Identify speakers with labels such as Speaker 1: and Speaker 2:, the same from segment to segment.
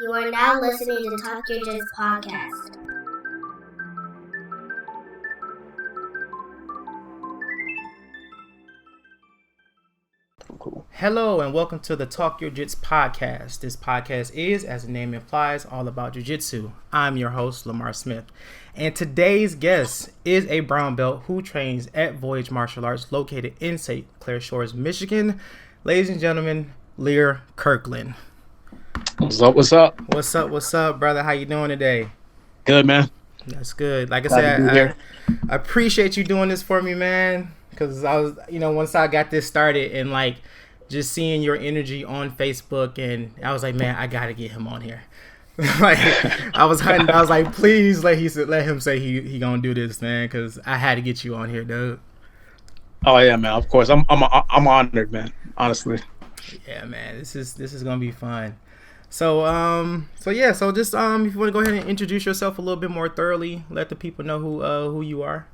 Speaker 1: You are now listening to Talk Your Jits podcast.
Speaker 2: Cool.
Speaker 3: Hello and welcome to the Talk Your Jits podcast. This podcast is, as the name implies, all about jiu-jitsu. I'm your host, Lamar Smith. And today's guest is a brown belt who trains at Voyage Martial Arts located in St. Clair Shores, Michigan. Ladies and gentlemen, Lear Kirkland.
Speaker 2: What's up? What's up?
Speaker 3: What's up, brother? How you doing today?
Speaker 2: Good, man.
Speaker 3: That's good. Like I
Speaker 2: Glad to be
Speaker 3: said,
Speaker 2: here.
Speaker 3: I appreciate you doing this for me, man. Because I was, once I got this started and just seeing your energy on Facebook, and I was like, man, I gotta get him on here. I was like, please, let him say he gonna do this, man, because I had to get you on here, dude.
Speaker 2: Oh yeah, man. Of course, I'm honored, man. Honestly.
Speaker 3: Yeah, man. This is gonna be fun. So just if you want to go ahead and introduce yourself a little bit more thoroughly, let the people know who you are.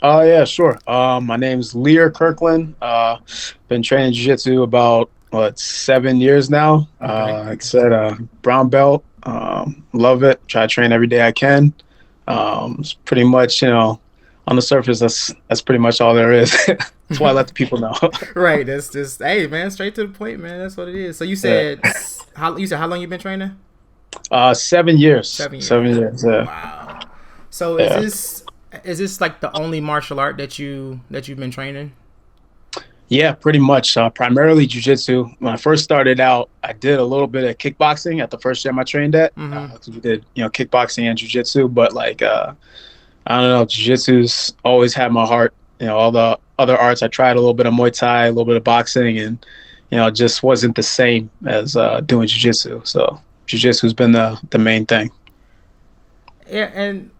Speaker 2: Oh yeah, sure. My name's Lear Kirkland. Been training jiu-jitsu about 7 years now.
Speaker 3: Okay.
Speaker 2: Like I said, brown belt. Love it. Try to train every day I can. It's pretty much, on the surface, that's pretty much all there is. That's why I let the people know.
Speaker 3: Right. That's just, hey, man, straight to the point, man. That's what it is. So you said how long you been training?
Speaker 2: 7 years.
Speaker 3: 7 years.
Speaker 2: 7 years. Yeah.
Speaker 3: Wow. So
Speaker 2: Yeah.
Speaker 3: is this like the only martial art that you've been training?
Speaker 2: Yeah, pretty much. Primarily jiu-jitsu. When I first started out, I did a little bit of kickboxing at the first gym I trained at.
Speaker 3: Mm-hmm.
Speaker 2: We did, kickboxing and jiu-jitsu, but I don't know, jiu-jitsu's always had my heart. All the other arts, I tried a little bit of Muay Thai, a little bit of boxing, and it just wasn't the same as doing jiu-jitsu. So jiu-jitsu's been the main thing.
Speaker 3: Yeah, and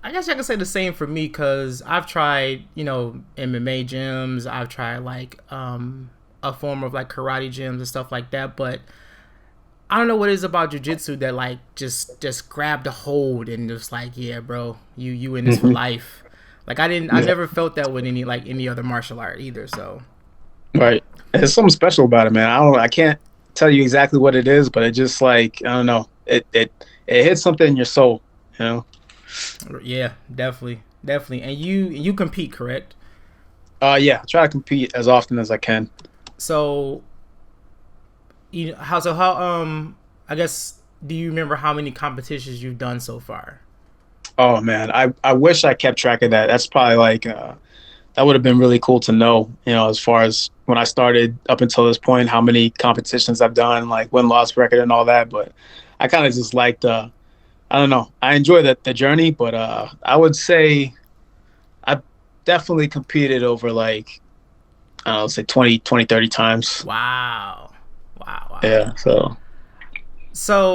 Speaker 3: I guess I can say the same for me because I've tried, MMA gyms. I've tried a form of karate gyms and stuff like that. But I don't know what it is about jiu-jitsu that just grabbed a hold and just yeah, bro, you in this for life. I never felt that with any other martial art either. So
Speaker 2: right, there's something special about it, man. I can't tell you exactly what it is, but it just I don't know, it hits something in your soul,
Speaker 3: Yeah, definitely. And you compete, correct?
Speaker 2: Yeah, I try to compete as often as I can.
Speaker 3: So, how I guess, do you remember how many competitions you've done so far?
Speaker 2: Oh man, I wish I kept track of that. That's probably that would have been really cool to know, as far as when I started up until this point, how many competitions I've done, win-loss record and all that. But I kind of just I don't know. I enjoy the journey, but I would say I definitely competed over I don't know, say 20, 30 times.
Speaker 3: Wow.
Speaker 2: Yeah.
Speaker 3: So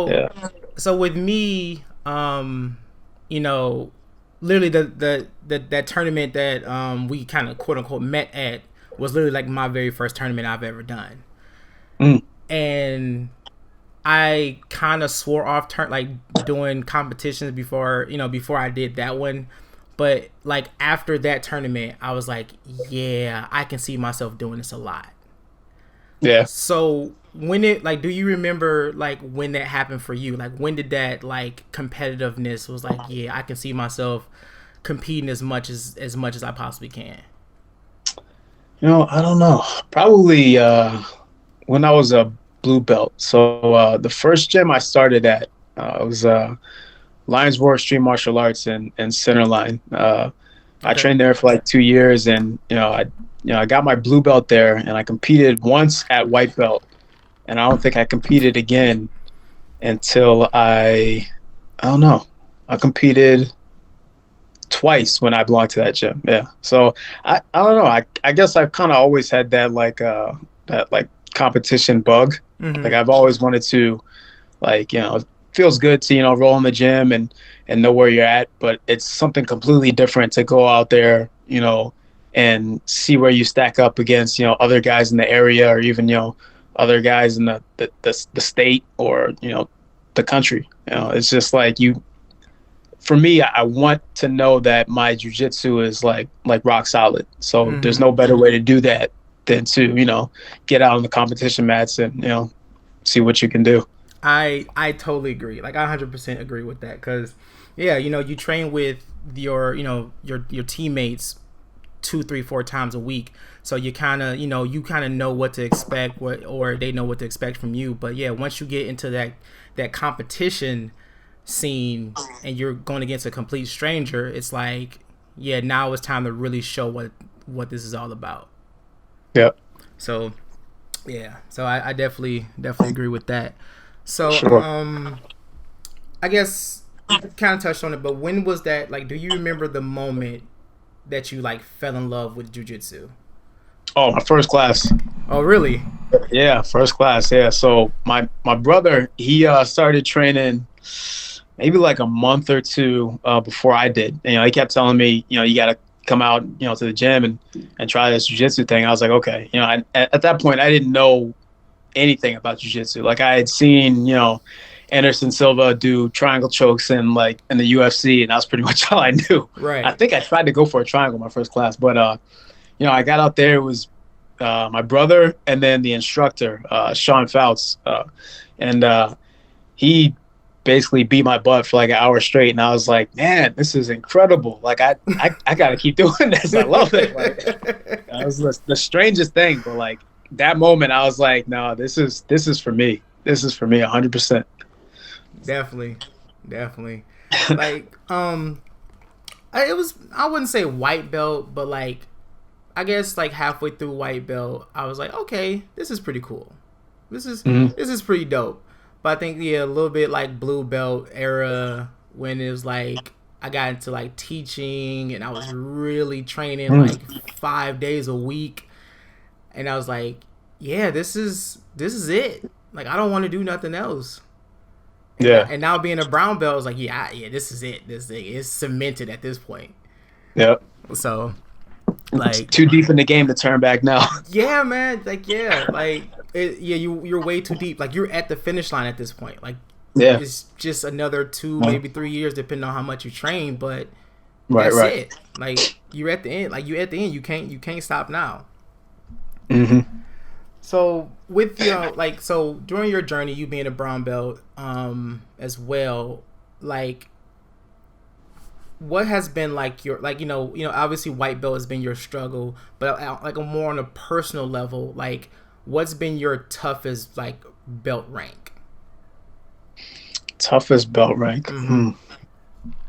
Speaker 2: Yeah.
Speaker 3: So with me, literally that tournament that we kind of quote unquote met at was literally my very first tournament I've ever done. And I kind of swore off doing competitions before I did that one. But after that tournament, I was yeah, I can see myself doing this a lot.
Speaker 2: Yeah.
Speaker 3: So when do you remember when that happened for you? When did that competitiveness was yeah, I can see myself competing as much as I possibly can?
Speaker 2: I don't know. Probably when I was a blue belt. So the first gym I started at was Lions Roar Extreme Martial Arts in Centerline. I trained there for 2 years, and I got my blue belt there, and I competed once at white belt, and I don't think I competed again until I don't know. I competed twice when I belonged to that gym. Yeah. So I don't know. I guess I've kind of always had that that competition bug.
Speaker 3: Mm-hmm.
Speaker 2: I've always wanted to it feels good to roll in the gym and know where you're at, but it's something completely different to go out there and see where you stack up against other guys in the area, or even other guys in the state, or the country. It's just for me, I want to know that my jiu-jitsu is rock solid. So there's no better way to do that than to get out on the competition mats and see what you can do.
Speaker 3: I totally agree. Like I 100% agree with that because, yeah, you train with your teammates 2, 3, 4 times a week, so you kind of know what to expect, or they know what to expect from you. But yeah, once you get into that competition scene and you're going against a complete stranger, it's like, yeah, now it's time to really show what this is all about.
Speaker 2: Yep.
Speaker 3: So yeah, so I definitely agree with that. So
Speaker 2: Sure.
Speaker 3: I guess you kind of touched on it, but when was that? Like, do you remember the moment that you like fell in love with jujitsu?
Speaker 2: Oh, my first class.
Speaker 3: Oh, really?
Speaker 2: Yeah, first class. Yeah. So my brother, he started training maybe like a month or two before I did. He kept telling me, you got to come out, to the gym and try this jiu-jitsu thing. I was like, okay. At that point, I didn't know anything about jiu-jitsu. Like I had seen, Anderson Silva do triangle chokes in the UFC, and that's pretty much all I knew.
Speaker 3: Right.
Speaker 2: I think I tried to go for a triangle my first class, but I got out there. It was my brother and then the instructor, Sean Fouts, and he basically beat my butt for like an hour straight, and I was like, man, this is incredible. Like I got to keep doing this. I love it. Like that was the strangest thing, but like that moment, I was like, no, this is for me. This is for me, 100%.
Speaker 3: Definitely. Like I wouldn't say white belt, but like I guess like halfway through white belt, I was like, okay, this is pretty cool. This is pretty dope. But I think, yeah, a little bit like blue belt era, when it was like I got into like teaching and I was really training like 5 days a week, and I was like, yeah, this is it. Like I don't want to do nothing else.
Speaker 2: Yeah.
Speaker 3: And now being a brown belt, I was like, yeah, this is it. This thing is cemented at this point.
Speaker 2: Yep.
Speaker 3: So, like,
Speaker 2: it's too deep in the game to turn back now.
Speaker 3: Yeah, man. Like, yeah, like, you're way too deep. Like, you're at the finish line at this point. Like,
Speaker 2: yeah,
Speaker 3: it's just another 2, maybe 3 years, depending on how much you train. But
Speaker 2: right.
Speaker 3: it. Like, you're at the end. Like, you at the end. You can't stop now.
Speaker 2: Mm-hmm.
Speaker 3: So with so during your journey, you being a brown belt, as well, like, what has been like your, like, obviously white belt has been your struggle, but like more on a personal level, like, what's been your toughest like belt rank?
Speaker 2: Toughest belt rank.
Speaker 3: Mm-hmm.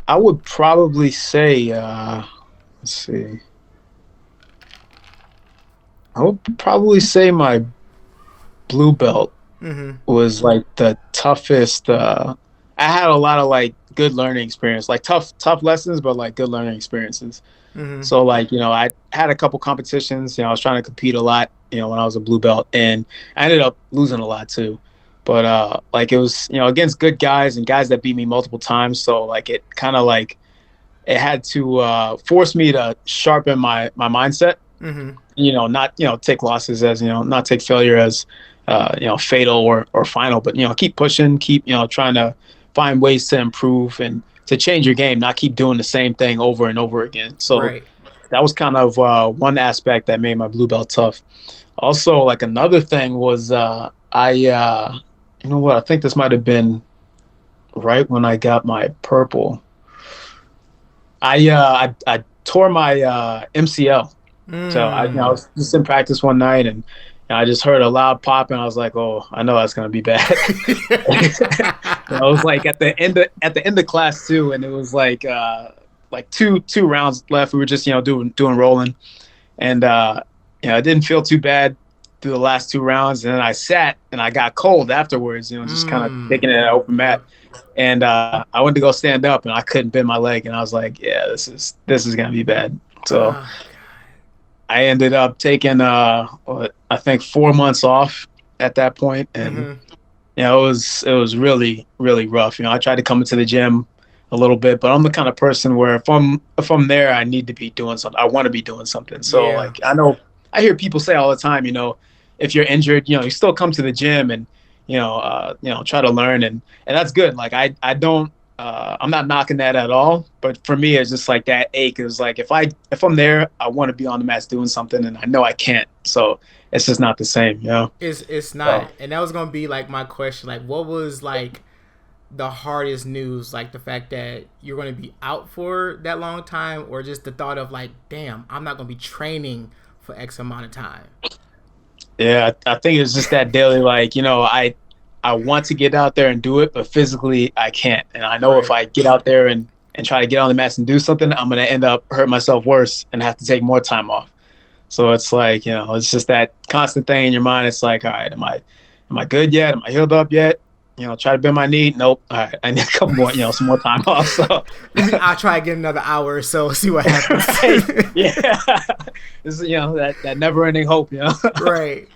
Speaker 2: I would probably say, let's see. I would probably say my blue belt was like the toughest. I had a lot of like good learning experience, like tough lessons, but like good learning experiences. So like, I had a couple competitions, I was trying to compete a lot, when I was a blue belt, and I ended up losing a lot too. But like it was, against good guys and guys that beat me multiple times. So like it kind of like it had to force me to sharpen my mindset. Not take losses as not take failure as fatal or final, but keep pushing, keep trying to find ways to improve and to change your game, not keep doing the same thing over and over again. So that was kind of one aspect that made my blue belt tough. Also, like another thing was I think this might have been right when I got my purple. I tore my MCL. So I was just in practice one night, and I just heard a loud pop, and I was like, "Oh, I know that's gonna be bad." I was like at the end of class too, and it was like two rounds left. We were just doing rolling, and it didn't feel too bad through the last 2 rounds, and then I sat and I got cold afterwards. Just kind of taking it at an open mat, and I went to go stand up, and I couldn't bend my leg, and I was like, "Yeah, this is gonna be bad." So. I ended up taking, I think 4 months off at that point, and it was really, really rough. I tried to come into the gym a little bit, but I'm the kind of person where if I'm there, I need to be doing something. I want to be doing something. So like I hear people say all the time, if you're injured, you still come to the gym and try to learn, and that's good. Like I don't I'm not knocking that at all, but for me, it's just like that ache is like if I'm there, I want to be on the mats doing something, and I know I can't, so it's just not the same, you know.
Speaker 3: It's
Speaker 2: So,
Speaker 3: not, and that was gonna be like my question. Like, what was like the hardest news? Like the fact that you're gonna be out for that long time, or just the thought of like, damn, I'm not gonna be training for X amount of time.
Speaker 2: yeah, I think it's just that daily, like, I want to get out there and do it, but physically I can't, and I know if
Speaker 3: Right.
Speaker 2: I get out there and try to get on the mats and do something, I'm gonna end up hurt myself worse and have to take more time off. So it's like, it's just that constant thing in your mind. It's like, all right, am I good yet? Am I healed up yet? Try to bend my knee. Nope. All right, I need a couple more, some more time off. So
Speaker 3: I'll try again another hour or so, see what happens.
Speaker 2: right. Yeah, this is that never ending hope.
Speaker 3: Right.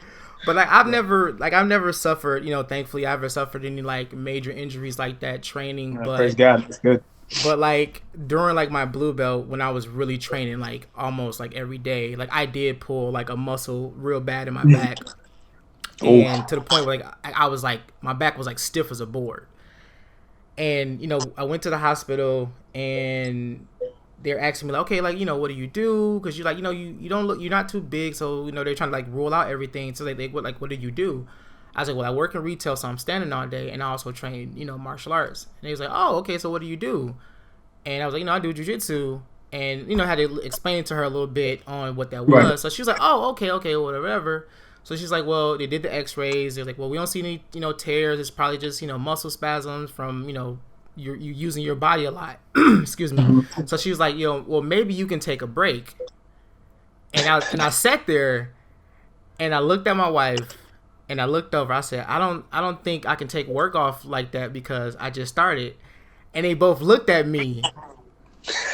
Speaker 3: But like I've never suffered, thankfully I've never suffered any like major injuries like that training.
Speaker 2: Praise
Speaker 3: But
Speaker 2: God, that's good.
Speaker 3: But like during like my blue belt, when I was really training like almost like every day, like I did pull like a muscle real bad in my back, and to the point where like I was like my back was like stiff as a board. And I went to the hospital and they're asking me like, okay, like what do you do? Because you're like you don't look, you're not too big, so they're trying to like rule out everything. So they what do you do? I was like, well, I work in retail, so I'm standing all day, and I also train, martial arts. And he was like, oh, okay, so what do you do? And I was like, I do jujitsu, and had to explain to her a little bit on what that was.
Speaker 2: Right.
Speaker 3: So she was like, oh, okay, whatever. So she's like, well, they did the X-rays. They're like, well, we don't see any, tears. It's probably just, muscle spasms from, you using your body a lot. Excuse me.
Speaker 2: Mm-hmm.
Speaker 3: So she was like, well, maybe you can take a break. And I sat there, and I looked at my wife. And I looked over. I said, I don't think I can take work off like that because I just started. And they both looked at me,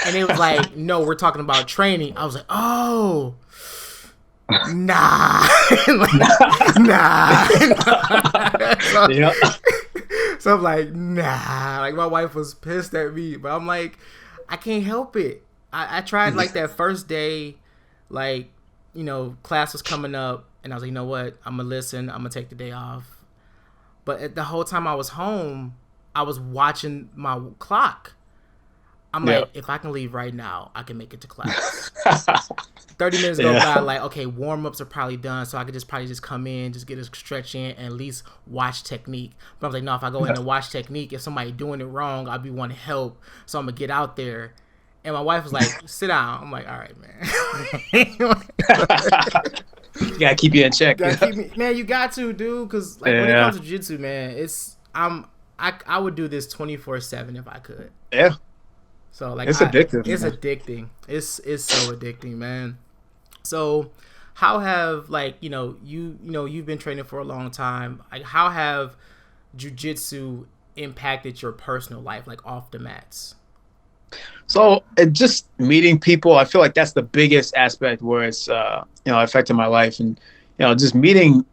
Speaker 3: and they was like, "No, we're talking about training." I was like, "Oh, nah, nah." So,
Speaker 2: Yeah.
Speaker 3: so I'm like, "Nah." Like my wife was pissed at me, but I'm like, I can't help it. I tried like that first day, like class was coming up. And I was like, you know what? I'm going to listen. I'm going to take the day off. But the whole time I was home, I was watching my clock. I'm like, if I can leave right now, I can make it to class. 30 minutes go by, like, okay, warm-ups are probably done, so I could probably just come in, just get a stretch in, and at least watch technique. But I was like, no, if I go in and watch technique, if somebody doing it wrong, I'll be wanting help. So I'm going to get out there. And my wife was like, sit down. I'm like, all right, man.
Speaker 2: You gotta keep you in check.
Speaker 3: Man, you got to, dude, because like when it comes to jiu-jitsu, man, I would do this 24/7 if I could.
Speaker 2: Yeah.
Speaker 3: So like
Speaker 2: it's addictive.
Speaker 3: It's
Speaker 2: man.
Speaker 3: addicting. It's so addicting, man. So how have like you've been training for a long time. Like how have jiu-jitsu impacted your personal life, like off the mats?
Speaker 2: So just meeting people, I feel like that's the biggest aspect where it's affected my life, and just meeting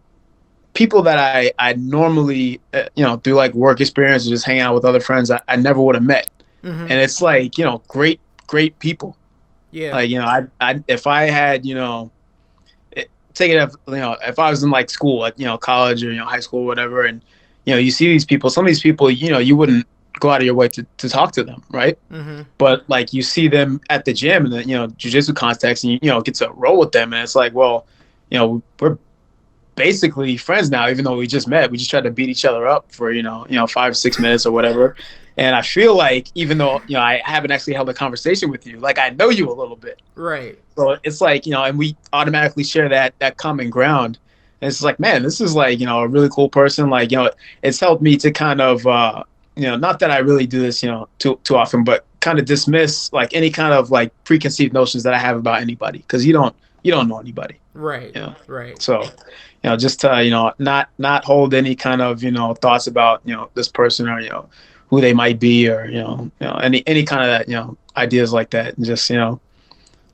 Speaker 2: people that I normally through like work experience or just hanging out with other friends I never would have met, and it's like great people.
Speaker 3: Yeah.
Speaker 2: Like I if I had take it if I was in like school, like college or high school or whatever, and you see these people, some of these people you wouldn't go out of your way to talk to them, right? But like you see them at the gym in the jiu-jitsu context, and you get to roll with them, and it's like, well, we're basically friends now, even though we just met. We just tried to beat each other up for 5-6 minutes or whatever. And I feel like even though I haven't actually held a conversation with you, like I know you a little bit,
Speaker 3: right?
Speaker 2: So it's like and we automatically share that common ground. And it's like, man, this is like a really cool person. Like it's helped me to kind of not that I really do this too often, but kind of dismiss like any kind of like preconceived notions that I have about anybody, because you don't know anybody,
Speaker 3: right? Right.
Speaker 2: So just to not hold any kind of thoughts about this person or who they might be, or any kind of that ideas like that, and just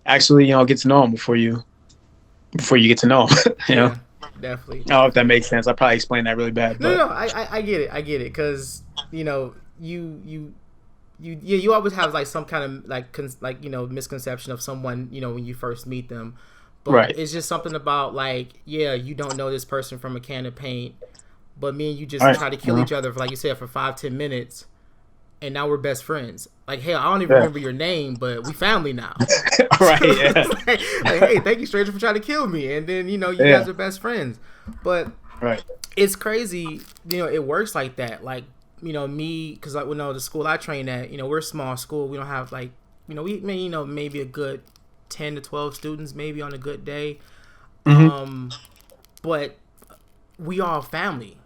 Speaker 2: actually get to know them before you get to know them.
Speaker 3: Yeah, definitely.
Speaker 2: I don't know if that makes sense. I probably explained that really bad. But.
Speaker 3: No, I get it, because you always have like some kind of like misconception of someone when you first meet them, but
Speaker 2: right.
Speaker 3: It's just something about like, you don't know this person from a can of paint, but me and you just try to kill each other for, like you said, for 5-10 minutes, and now we're best friends. Like, hell, I don't even
Speaker 2: Yeah.
Speaker 3: remember your name, but we family now.
Speaker 2: Right. Yeah.
Speaker 3: like, hey, thank you, stranger, for trying to kill me. And then, you guys are best friends. But
Speaker 2: Right.
Speaker 3: it's crazy, it works like that. Like, me, because like, the school I train at, we're a small school. We don't have like, we may, maybe a good 10 to 12 students, maybe on a good day.
Speaker 2: Mm-hmm.
Speaker 3: But we all family.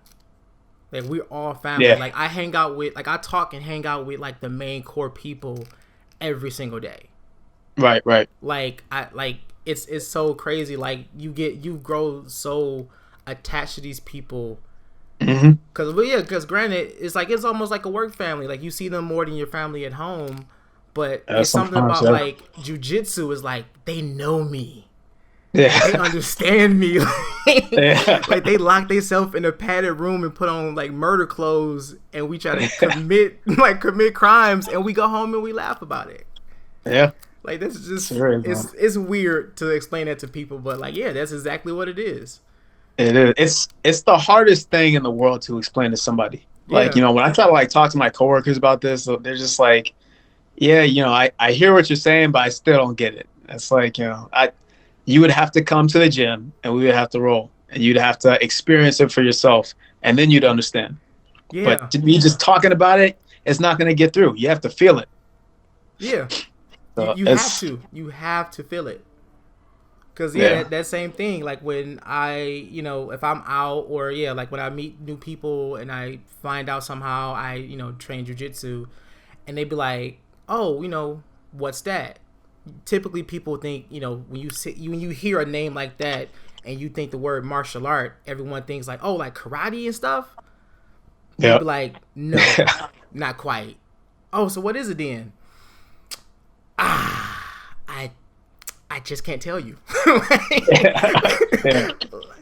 Speaker 3: Like, we're all family.
Speaker 2: Yeah.
Speaker 3: Like, I talk and hang out with like the main core people every single day.
Speaker 2: Right. Right.
Speaker 3: Like, it's so crazy. Like, you grow so attached to these people.
Speaker 2: Mm-hmm.
Speaker 3: Because granted, it's like, it's almost like a work family. Like, you see them more than your family at home. But it's something about like jujitsu is like, they know me.
Speaker 2: Yeah.
Speaker 3: They understand me.
Speaker 2: Yeah.
Speaker 3: Like, they lock themselves in a padded room and put on like murder clothes, and we try to commit crimes, and we go home and we laugh about it.
Speaker 2: Yeah.
Speaker 3: Like, this is just it's weird to explain that to people, but like, yeah, that's exactly what it is.
Speaker 2: It is. It's the hardest thing in the world to explain to somebody. Like, when I try to like talk to my coworkers about this, they're just like, yeah, I hear what you're saying, but I still don't get it. It's like, you would have to come to the gym and we would have to roll, and you'd have to experience it for yourself, and then you'd understand.
Speaker 3: Yeah.
Speaker 2: But me just talking about it, it's not going to get through. You have to feel it.
Speaker 3: Yeah.
Speaker 2: So
Speaker 3: you have to. You have to feel it. Because, that same thing, like when I, if I'm out or, like when I meet new people and I find out somehow I, train jujitsu, and they be like, oh, what's that? Typically people think, when you hear a name like that and you think the word martial art, everyone thinks like, oh, like karate and stuff. Yeah. Be like, no, not quite. Oh, so what is it then? I just can't tell you.
Speaker 2: Yeah.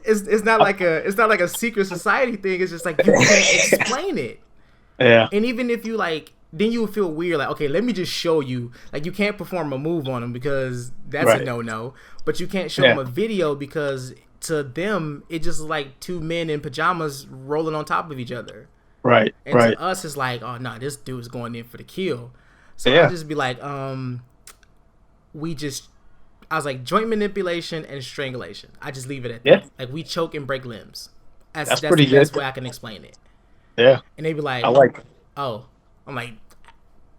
Speaker 3: It's not like a secret society thing. It's just like, you can't explain it.
Speaker 2: Yeah.
Speaker 3: And even if you like, then you would feel weird. Like, okay, let me just show you. Like, you can't perform a move on them because that's a no-no. But you can't show them a video because to them, it just is like two men in pajamas rolling on top of each other.
Speaker 2: Right.
Speaker 3: And to us, it's like, oh no, this dude's going in for the kill. So I'll just be like, I was like, joint manipulation and strangulation. I just leave it at that. Like, we choke and break limbs. That's
Speaker 2: pretty
Speaker 3: the
Speaker 2: good.
Speaker 3: best way I can explain it.
Speaker 2: Yeah.
Speaker 3: And they'd be like,
Speaker 2: I like it.
Speaker 3: Oh. I'm like,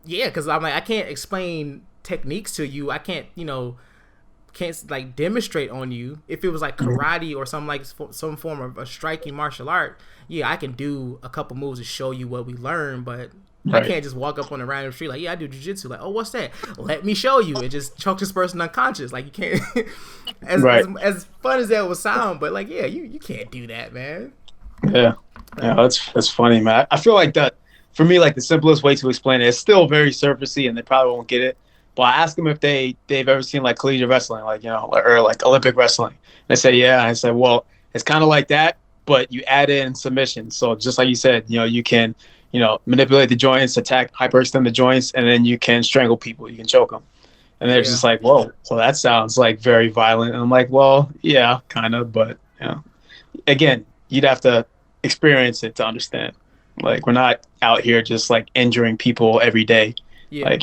Speaker 3: yeah, because I'm like, I can't explain techniques to you. I can't, can't like demonstrate on you. If it was like karate or some form of a striking martial art, I can do a couple moves to show you what we learned, but I can't just walk up on a random street like, I do jiu-jitsu. Like, oh, what's that? Let me show you. And just choke this person unconscious. Like, you can't. As fun as that would sound, but like, you can't do that, man.
Speaker 2: Yeah, that's funny, man. I feel like that for me, like the simplest way to explain it, it's still very surfacey, and they probably won't get it. But I ask them if they've ever seen like collegiate wrestling, like or like Olympic wrestling. And they say yeah. And I said, well, it's kind of like that, but you add in submission. So just like you said, you can manipulate the joints, attack, hyperextend the joints, and then you can strangle people, you can choke them. And they're just like, whoa, well, that sounds like very violent. And I'm like, well, yeah, kind of, but again, you'd have to experience it to understand. Like, we're not out here just like injuring people every day, like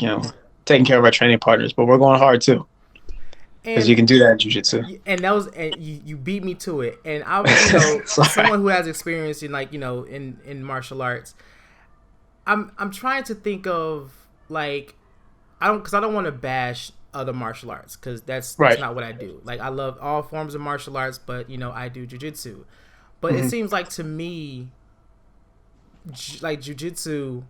Speaker 2: taking care of our training partners, but we're going hard too, because you can do that in jiu-jitsu.
Speaker 3: And you beat me to it. And I'm someone who has experience in like in martial arts. I'm trying to think of like, I don't want to bash other martial arts because that's not what I do. Like, I love all forms of martial arts, but I do jiu-jitsu. But it seems like to me, like jiu-jitsu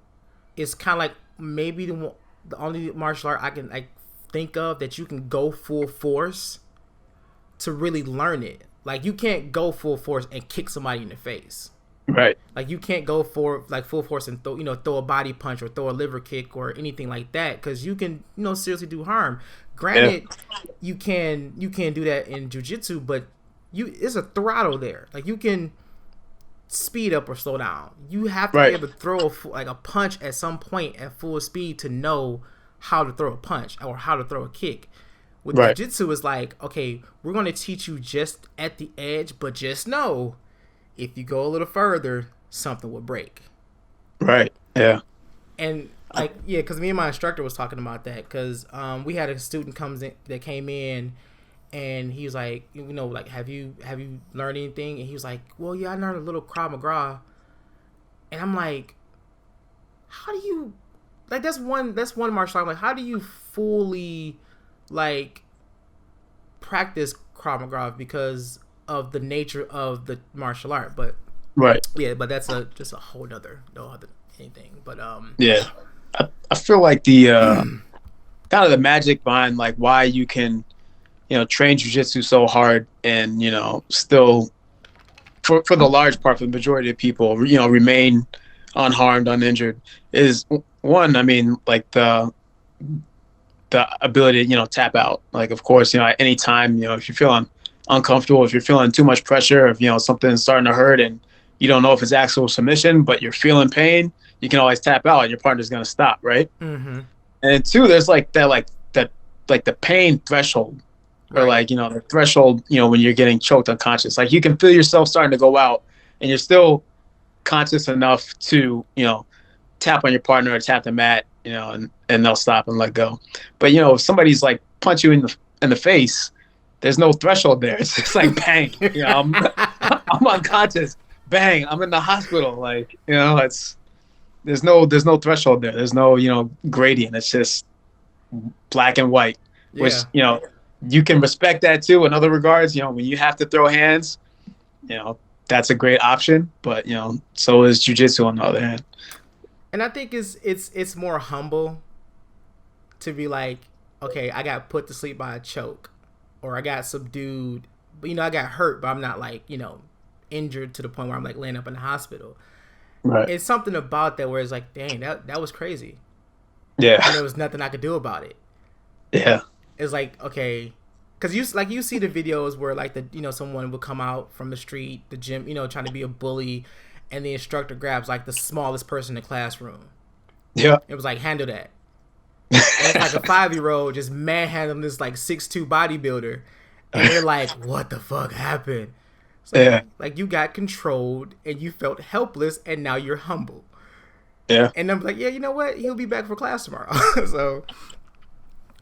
Speaker 3: is kind of like maybe the only martial art I can like think of that you can go full force to really learn it. Like, you can't go full force and kick somebody in the face.
Speaker 2: Right.
Speaker 3: Like, you can't go for like full force and throw a body punch or throw a liver kick or anything like that, because you can seriously do harm. Granted, you can do that in jiu-jitsu, but it's a throttle there. Like, you can speed up or slow down. You have to be able to throw a punch at some point at full speed to know how to throw a punch or how to throw a kick. With jiu-jitsu, it's like, okay, we're going to teach you just at the edge, but just know if you go a little further, something will break.
Speaker 2: Right. Yeah.
Speaker 3: And like yeah, because me and my instructor was talking about that because we had a student that came in. And he was like, like, have you learned anything? And he was like, well, yeah, I learned a little Krav Maga. And I'm like, how do you, like, that's one martial art. I'm like, how do you fully, like, practice Krav Maga because of the nature of the martial art? But
Speaker 2: right,
Speaker 3: yeah, but that's just a whole other anything. But
Speaker 2: yeah, I feel like the kind of the magic behind like why you can train jiu-jitsu so hard and, still for the large part, for the majority of people, remain unharmed, uninjured is one, I mean, like the ability to, tap out. Like, of course, at any time, if you're feeling uncomfortable, if you're feeling too much pressure, if, something's starting to hurt and you don't know if it's actual submission, but you're feeling pain, you can always tap out and your partner's going to stop. Right.
Speaker 3: mm-hmm.
Speaker 2: And two, there's like the pain threshold. Or like, the threshold, when you're getting choked unconscious, like you can feel yourself starting to go out and you're still conscious enough to, tap on your partner or tap the mat, and they'll stop and let go. But, if somebody's like punch you in the face, there's no threshold there. It's just like, bang, I'm unconscious. Bang, I'm in the hospital. Like, there's no threshold there. There's no, gradient. It's just black and white, which, you can respect that too in other regards. When you have to throw hands, that's a great option. But so is jiu-jitsu on the other hand.
Speaker 3: And I think it's more humble to be like, okay, I got put to sleep by a choke, or I got subdued, but I got hurt, but I'm not like injured to the point where I'm like laying up in the hospital.
Speaker 2: Right.
Speaker 3: It's something about that where it's like, dang, that was crazy.
Speaker 2: Yeah.
Speaker 3: And there was nothing I could do about it.
Speaker 2: Yeah.
Speaker 3: It's like, okay, because you see the videos where like someone will come out from the street, the gym, trying to be a bully, and the instructor grabs like the smallest person in the classroom.
Speaker 2: Yeah.
Speaker 3: It was like, handle that. And it's like a 5-year-old just manhandling this like 6'2" bodybuilder, and they're like, what the fuck happened? It's like, like you got controlled and you felt helpless, and now you're humble.
Speaker 2: Yeah.
Speaker 3: And I'm like, yeah, you know what? He'll be back for class tomorrow. So.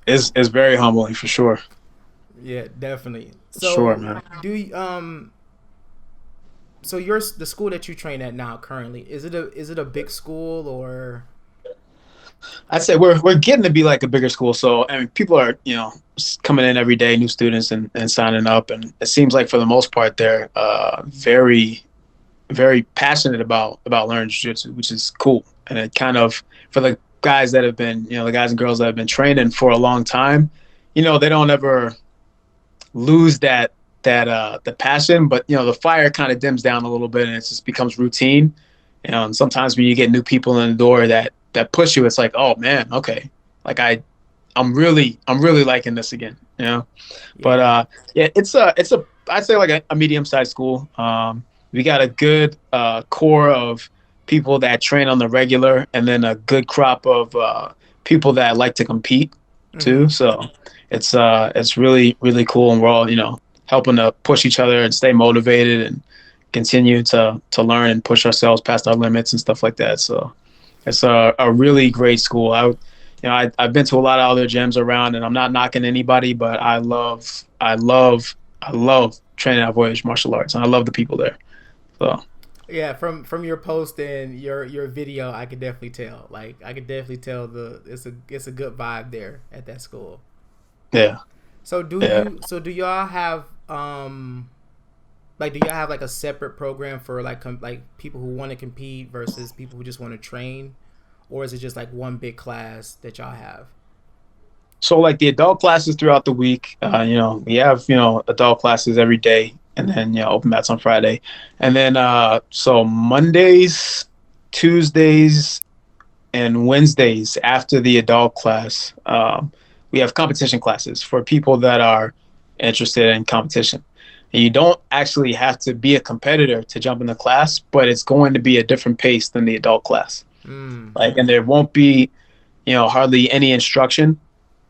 Speaker 2: It's very humbling for sure.
Speaker 3: Yeah, definitely. So
Speaker 2: sure, man.
Speaker 3: Do you, so the school that you train at now currently, is it a big school or?
Speaker 2: I'd say we're getting to be like a bigger school. So I mean, people are coming in every day, new students and signing up, and it seems like for the most part they're very, very passionate about learning jiu-jitsu, which is cool. And it kind of, for the guys that have been, the guys and girls that have been training for a long time, they don't ever lose the passion, but the fire kind of dims down a little bit and it just becomes routine. And sometimes when you get new people in the door that push you, it's like, oh man, okay, like I'm really liking this again, Yeah. But it's I'd say like a medium-sized school. We got a good core of people that train on the regular, and then a good crop of people that like to compete too. So it's really, really cool, and we're all helping to push each other and stay motivated and continue to learn and push ourselves past our limits and stuff like that. So it's a really great school. I've been to a lot of other gyms around, and I'm not knocking anybody, but I love training at Voyage Martial Arts, and I love the people there. So.
Speaker 3: Yeah, from your post and your video, I could definitely tell. Like, I could definitely tell it's a good vibe there at that school.
Speaker 2: Yeah.
Speaker 3: So do y'all have do y'all have like a separate program for like people who want to compete versus people who just want to train, or is it just like one big class that y'all have?
Speaker 2: So like the adult classes throughout the week, we have adult classes every day. And then, open mats on Friday. And then, so Mondays, Tuesdays, and Wednesdays after the adult class, we have competition classes for people that are interested in competition. And you don't actually have to be a competitor to jump in the class, but it's going to be a different pace than the adult class. And there won't be, hardly any instruction.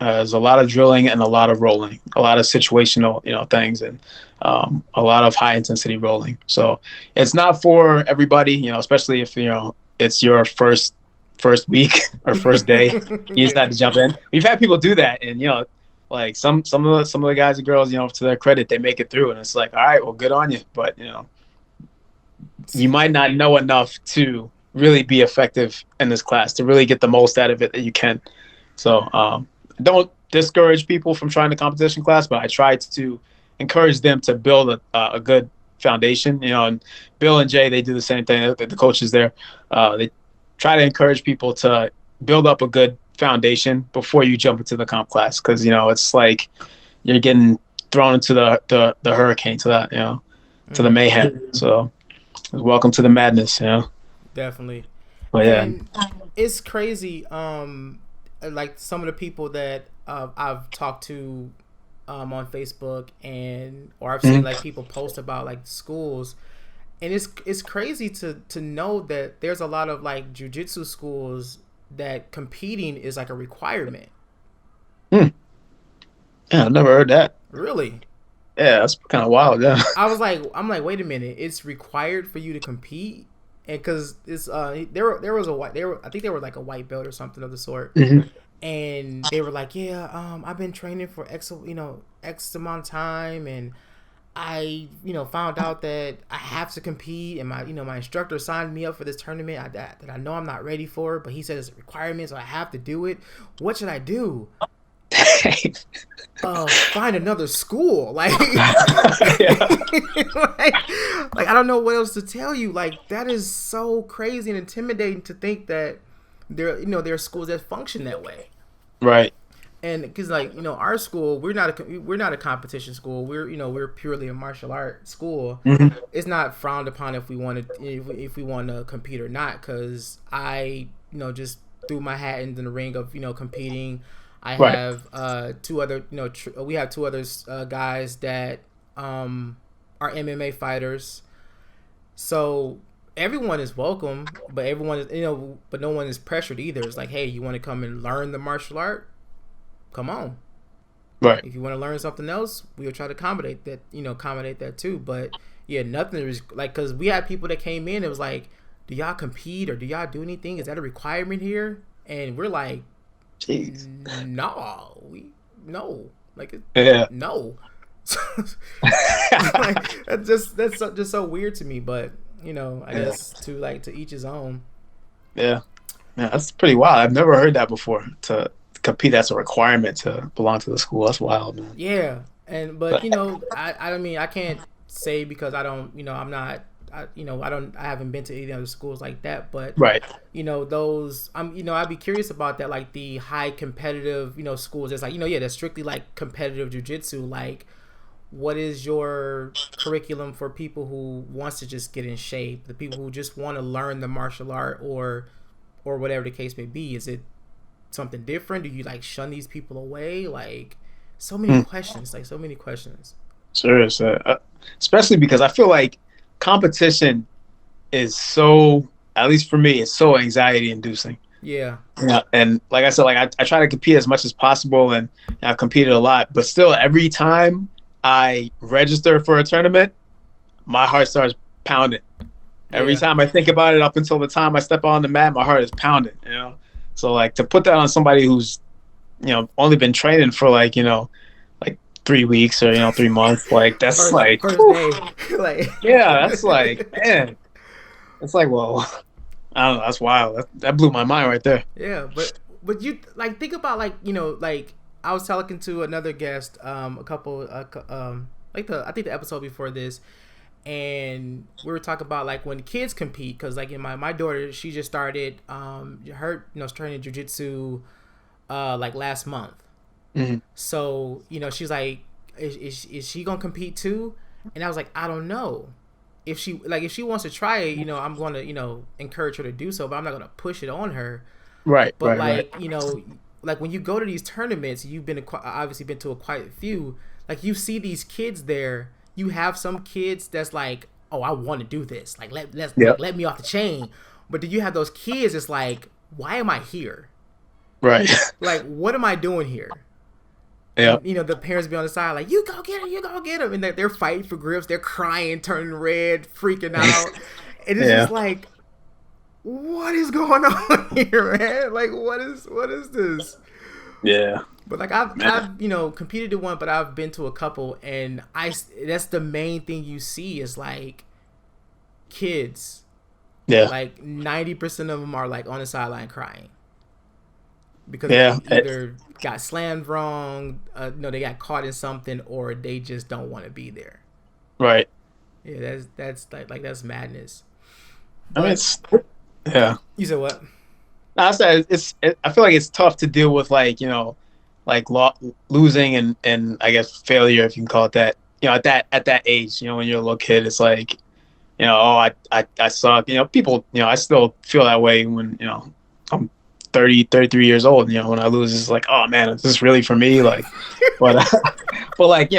Speaker 2: There's a lot of drilling and a lot of rolling, a lot of situational, things, and a lot of high intensity rolling. So it's not for everybody, especially if, it's your first first week or first day. You just had to jump in. We've had people do that, and like some of the guys and girls, to their credit, they make it through, and it's like, all right, well, good on you, but you might not know enough to really be effective in this class to really get the most out of it that you can. So don't discourage people from trying the competition class, but I try to encourage them to build a good foundation. And Bill and Jay, they do the same thing. The coaches there, they try to encourage people to build up a good foundation before you jump into the comp class, because it's like you're getting thrown into the hurricane, to that to the mayhem. So welcome to the madness.
Speaker 3: Definitely.
Speaker 2: But yeah,
Speaker 3: and it's crazy. Like some of the people that I've talked to on Facebook, or I've seen like people post about like schools, and it's crazy to know that there's a lot of like jiu-jitsu schools that competing is like a requirement.
Speaker 2: Yeah, I've never heard that.
Speaker 3: Really?
Speaker 2: Yeah, that's kind of wild. Yeah.
Speaker 3: I'm like, wait a minute, it's required for you to compete, and because it's I think they were like a white belt or something of the sort. And they were like, yeah, I've been training for X amount of time, and I, found out that I have to compete, and my instructor signed me up for this tournament that I know I'm not ready for, but he said it's a requirement, so I have to do it. What should I do? Find another school. Like, like I don't know what else to tell you. Like, that is so crazy and intimidating to think that there are schools that function that way.
Speaker 2: Right.
Speaker 3: And because our school, we're not a competition school. We're purely a martial art school. It's not frowned upon if we want to compete or not. Because I just threw my hat into the ring of competing. I have two other we have two other guys that are MMA fighters. So everyone is welcome, but everyone is but no one is pressured either. It's like, hey, you want to come and learn the martial art? Come on.
Speaker 2: Right.
Speaker 3: If you want to learn something else, we'll try to accommodate that too. But yeah, nothing is like, because we had people that came in. It was like, do y'all compete or do y'all do anything? Is that a requirement here? And we're like,
Speaker 2: jeez,
Speaker 3: no, like,
Speaker 2: yeah,
Speaker 3: no. Like, that's just so weird to me. But I guess to each his own. Yeah,
Speaker 2: that's pretty wild. I've never heard that before. To compete as a requirement to belong to the school. That's wild, man.
Speaker 3: Yeah, but I mean, I can't say because I don't, I'm not, I haven't been to any other schools like that. But
Speaker 2: right,
Speaker 3: those, I'd be curious about that, like the high competitive, schools. That's like, that's strictly like competitive jiu-jitsu. Like, what is your curriculum for people who wants to just get in shape? The people who just want to learn the martial art or whatever the case may be. Is it something different? Do you like shun these people away? Like, so many questions. Like, so many questions.
Speaker 2: Serious, especially because I feel like competition is so, at least for me, it's so anxiety inducing.
Speaker 3: Yeah.
Speaker 2: And like I said, like I try to compete as much as possible, and I've competed a lot, but still every time I register for a tournament, my heart starts pounding. Every time I think about it, up until the time I step on the mat, my heart is pounding, So like, to put that on somebody who's, only been training for like 3 weeks or 3 months, like that's first day. Like, yeah, that's like, man, it's like, well, I don't know, that's wild. That blew my mind right there.
Speaker 3: Yeah, but you like think about like like I was talking to another guest I think the episode before this, and we were talking about like when kids compete, because like in my daughter, she just started her training jiu-jitsu like last month. So she's like, is she gonna compete too? And I was like, I don't know. If she wants to try it, I'm going to encourage her to do so, but I'm not going to push it on her.
Speaker 2: Right.
Speaker 3: But
Speaker 2: right.
Speaker 3: Like when you go to these tournaments, you've obviously been to quite a few. Like, you see these kids there. You have some kids that's like, oh, I want to do this. Like, let me off the chain. But do you have those kids that's like, why am I here?
Speaker 2: Right.
Speaker 3: Like, what am I doing here?
Speaker 2: Yeah.
Speaker 3: And, the parents be on the side like, you go get him, and they're fighting for grips. They're crying, turning red, freaking out. And it's just like, what is going on here, man? Like, what is this?
Speaker 2: Yeah.
Speaker 3: But like
Speaker 2: Man.
Speaker 3: I've competed in one, but I've been to a couple, and that's the main thing you see is like kids.
Speaker 2: Yeah.
Speaker 3: Like 90% of them are like on the sideline crying because
Speaker 2: Yeah.
Speaker 3: they either got slammed wrong, they got caught in something, or they just don't want to be there.
Speaker 2: Right.
Speaker 3: Yeah, that's like that's madness.
Speaker 2: I mean, it's yeah.
Speaker 3: You said what?
Speaker 2: No, I said I feel like it's tough to deal with, like, like losing and I guess failure, if you can call it that. At that age, when you're a little kid, it's like, oh, I suck. People, I still feel that way when, I'm 33 years old. When I lose, it's like, oh man, is this really for me? Like, but but like,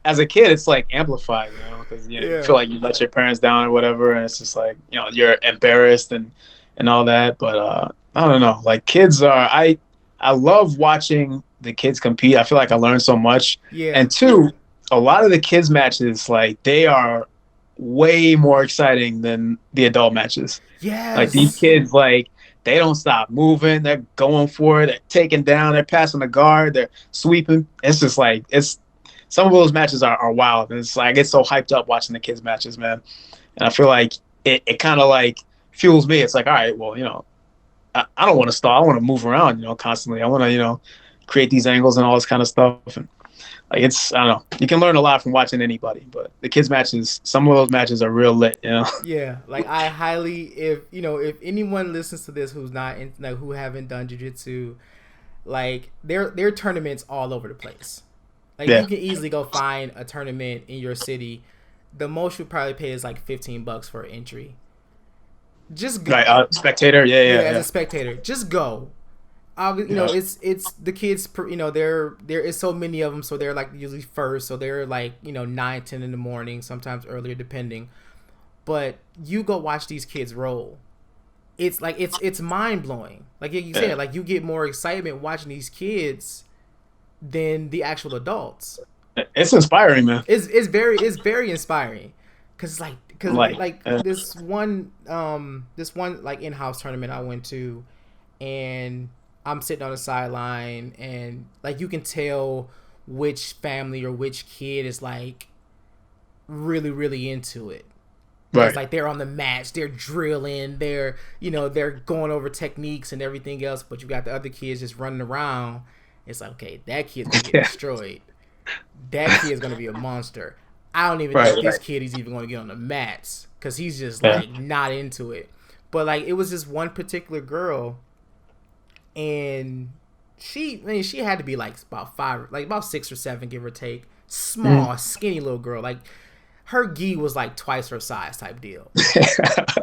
Speaker 2: as a kid, it's like amplified, because you feel like you let your parents down or whatever, and it's just like, you're embarrassed and all that. But I don't know, like, kids are I love watching the kids compete. I feel like I learn so much.
Speaker 3: Yeah.
Speaker 2: And two, a lot of the kids matches, like, they are way more exciting than the adult matches.
Speaker 3: Yes.
Speaker 2: Like, these kids, like, they don't stop moving. They're going for it. They're taking down. They're passing the guard. They're sweeping. It's just like, some of those matches are wild. And it's like, I get so hyped up watching the kids matches, man. And I feel like it kind of like fuels me. It's like, all right, well, I don't want to stall. I want to move around, constantly. I want to, create these angles and all this kind of stuff. And like, I don't know. You can learn a lot from watching anybody, but the kids matches, some of those matches are real lit,
Speaker 3: Yeah, like I highly, if anyone listens to this who's not in, like, who haven't done jiu-jitsu, like, there are tournaments all over the place. Like, you can easily go find a tournament in your city. The most you'd probably pay is like $15 for entry. Just go.
Speaker 2: Right, spectator, yeah.
Speaker 3: As a spectator, just go. It's the kids. There is so many of them, so they're like usually first, so they're like 9, 10 in the morning, sometimes earlier depending. But you go watch these kids roll. It's like it's mind blowing. Like you said, like you get more excitement watching these kids than the actual adults.
Speaker 2: It's inspiring, man.
Speaker 3: It's very inspiring, because this one like in-house tournament I went to, and I'm sitting on the sideline, and like you can tell which family or which kid is like really, really into it. Right. It's like they're on the match, they're drilling, they're going over techniques and everything else, but you got the other kids just running around. It's like, okay, that kid's gonna get destroyed. That kid's gonna be a monster. I don't even think this kid is even gonna get on the mats, because he's just like not into it. But like, it was this one particular girl, and she had to be like about 6 or 7, give or take. Small, skinny little girl. Like, her gi was like twice her size type deal.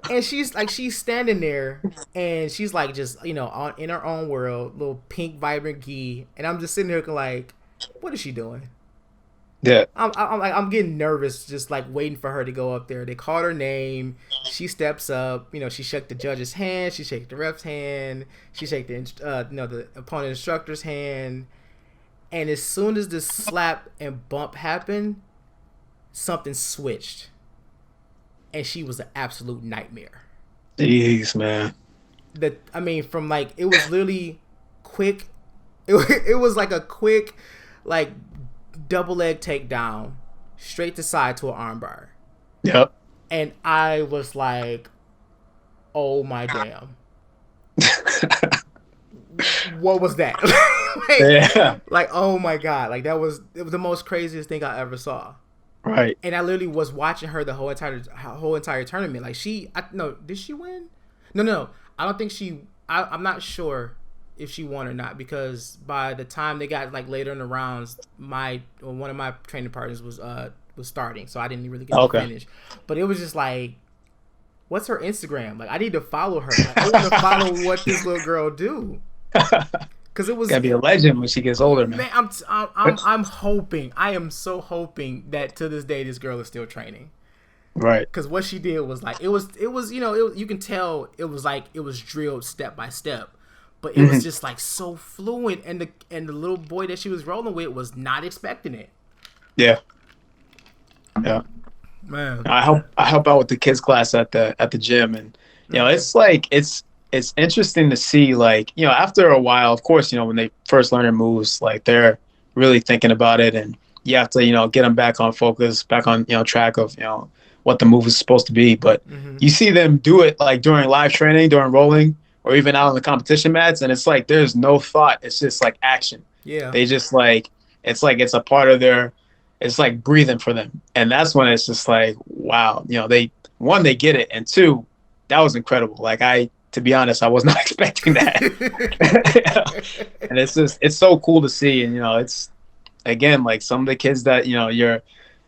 Speaker 3: And she's standing there, and she's like just in her own world, little pink vibrant gi, and I'm just sitting there like, what is she doing?
Speaker 2: Yeah,
Speaker 3: I'm getting nervous, just like waiting for her to go up there. They called her name. She steps up. She shook the judge's hand. She shook the ref's hand. She shook the opponent instructor's hand. And as soon as this slap and bump happened, something switched, and she was an absolute nightmare.
Speaker 2: Jeez, man.
Speaker 3: From like, it was literally quick. It was like a quick, like, double leg takedown, straight to side to an armbar.
Speaker 2: Yep.
Speaker 3: And I was like, oh my damn. What was that? Like, oh my God. Like, it was the most craziest thing I ever saw.
Speaker 2: Right.
Speaker 3: And I literally was watching her the whole entire tournament. Like, did she win? No. I don't think I'm not sure if she won or not, because by the time they got like later in the rounds, one of my training partners was starting, so I didn't really get to finish. But it was just like, what's her Instagram? Like, I need to follow her. Like, I want to follow what this little girl do. Because it was
Speaker 2: gotta be a legend when she gets older, man.
Speaker 3: I'm hoping. I am so hoping that to this day this girl is still training.
Speaker 2: Right.
Speaker 3: Because what she did was like, it was you can tell it was drilled step by step, but it was just like so fluent, and the little boy that she was rolling with was not expecting it.
Speaker 2: Yeah.
Speaker 3: Man,
Speaker 2: I help out with the kids class at the gym, and It's like it's interesting to see, like, after a while, of course, when they first learn their moves, like they're really thinking about it, and you have to, get them back on focus, back on, track of, what the move is supposed to be. But you see them do it like during live training, during rolling, or even out on the competition mats, and it's like there's no thought. It's just like action.
Speaker 3: Yeah.
Speaker 2: They just like it's a part of it's like breathing for them. And that's when it's just like, wow, they get it. And two, that was incredible. Like to be honest, I was not expecting that. And it's so cool to see. And, it's, again, like some of the kids that,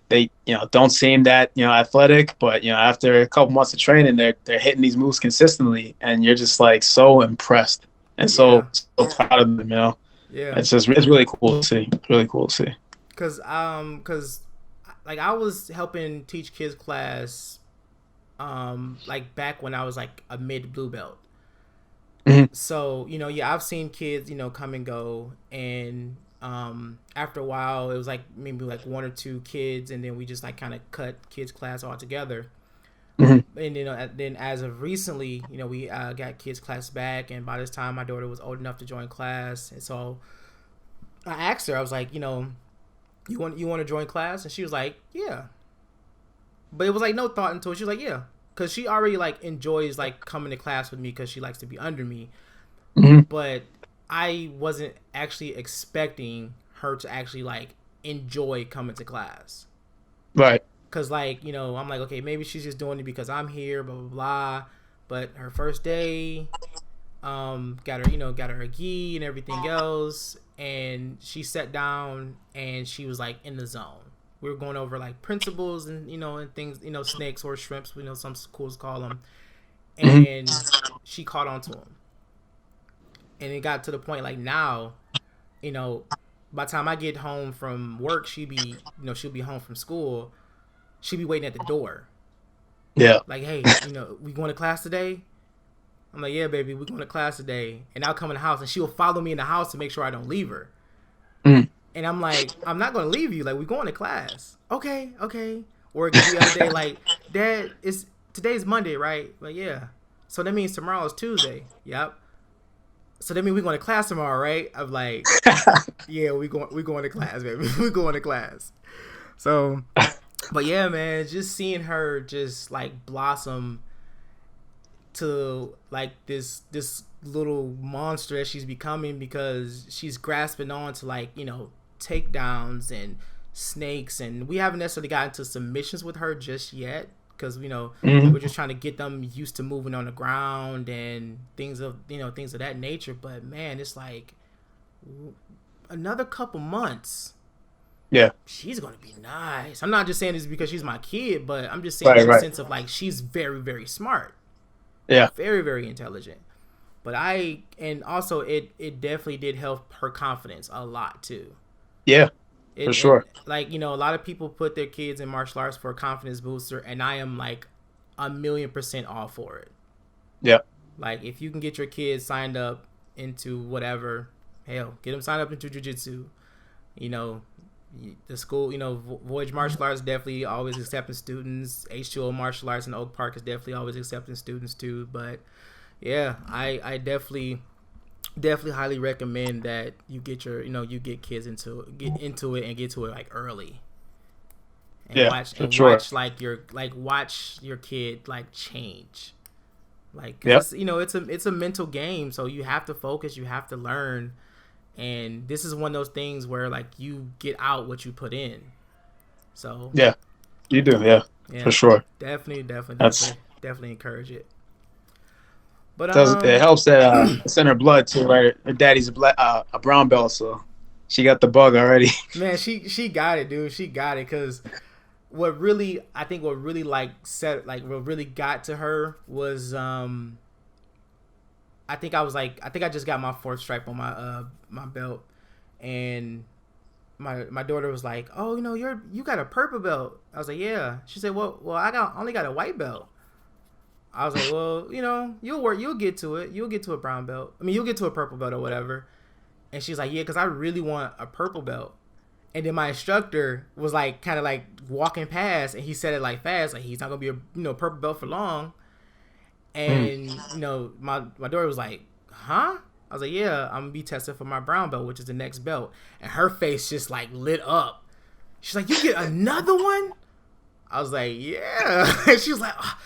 Speaker 2: they don't seem that, athletic, but, after a couple months of training, they're hitting these moves consistently. And you're just like so impressed and so proud of them,
Speaker 3: Yeah.
Speaker 2: It's really cool to see. Really cool to see.
Speaker 3: Cause like I was helping teach kids class, like back when I was like a mid blue belt.
Speaker 2: Mm-hmm.
Speaker 3: So I've seen kids come and go, and after a while it was like maybe like one or two kids, and then we just like kind of cut kids class altogether.
Speaker 2: Mm-hmm.
Speaker 3: And then as of recently, we got kids class back, and by this time my daughter was old enough to join class, and so I asked her, I was like, you want to join class? And she was like, yeah. But it was like no thought into it. She was like, yeah, because she already like enjoys like coming to class with me because she likes to be under me.
Speaker 2: Mm-hmm.
Speaker 3: But I wasn't actually expecting her to actually like enjoy coming to class.
Speaker 2: Right.
Speaker 3: Because like, I'm like, okay, maybe she's just doing it because I'm here, blah, blah, blah. But her first day, got her a gi and everything else. And she sat down and she was like in the zone. We were going over like principles and, and things, snakes or shrimps, some schools call them. And she caught on to them. And it got to the point like now, by the time I get home from work, she'll be home from school. She'll be waiting at the door.
Speaker 2: Yeah.
Speaker 3: Like, hey, we going to class today? I'm like, yeah, baby, we're going to class today. And I'll come in the house, and she'll follow me in the house to make sure I don't leave her.
Speaker 2: Mm.
Speaker 3: And I'm like, I'm not going to leave you. Like, we're going to class. Okay. Or it could be the other day, like, Dad, today's Monday, right? Like, yeah. So that means tomorrow is Tuesday. Yep. So that means we're going to class tomorrow, right? I'm like, yeah, we're going to class, baby. We're going to class. So, but yeah, man, just seeing her just like blossom to like this little monster that she's becoming, because she's grasping on to like takedowns and snakes, and we haven't necessarily gotten to submissions with her just yet, because we're just trying to get them used to moving on the ground and things of that nature. But man, it's like another couple months, she's gonna be nice. I'm not just saying this because she's my kid, but I'm just saying in the sense of like she's very, very smart.
Speaker 2: Yeah.
Speaker 3: Very, very intelligent. But also it definitely did help her confidence a lot too.
Speaker 2: Yeah. For sure.
Speaker 3: Like, a lot of people put their kids in martial arts for a confidence booster, and I am like 1,000,000% all for it.
Speaker 2: Yeah.
Speaker 3: Like, if you can get your kids signed up into whatever, hell, get them signed up into jiu-jitsu. The school, Voyage Martial Arts definitely always accepting students. H2O Martial Arts in Oak Park is definitely always accepting students too. But yeah, I definitely highly recommend that you get you get kids into it and get to it like early. And watch your kid like change. Like, it's a mental game, so you have to focus, you have to learn. And this is one of those things where like you get out what you put in. So
Speaker 2: yeah, you do. Yeah, for sure.
Speaker 3: Definitely encourage it. But
Speaker 2: it helps that it's in her blood too, right? Her daddy's a brown belt, so she got the bug already.
Speaker 3: Man, she got it, dude. She got it, because what really like what really got to her was I think I just got my 4th stripe on my belt, and my daughter was like, "Oh, you got a purple belt." I was like, "Yeah." She said, "Well, I only got a white belt." I was like, "Well, you'll get to it. You'll get to a brown belt. I mean, you'll get to a purple belt or whatever." And she's like, "Yeah, because I really want a purple belt." And then my instructor was like, kind of like walking past, and he said it like fast, like he's not gonna be a purple belt for long. And my daughter was like, huh? I was like, yeah, I'm gonna be tested for my brown belt, which is the next belt. And her face just like lit up. She's like, you get another one? I was like, yeah. And she was like, oh,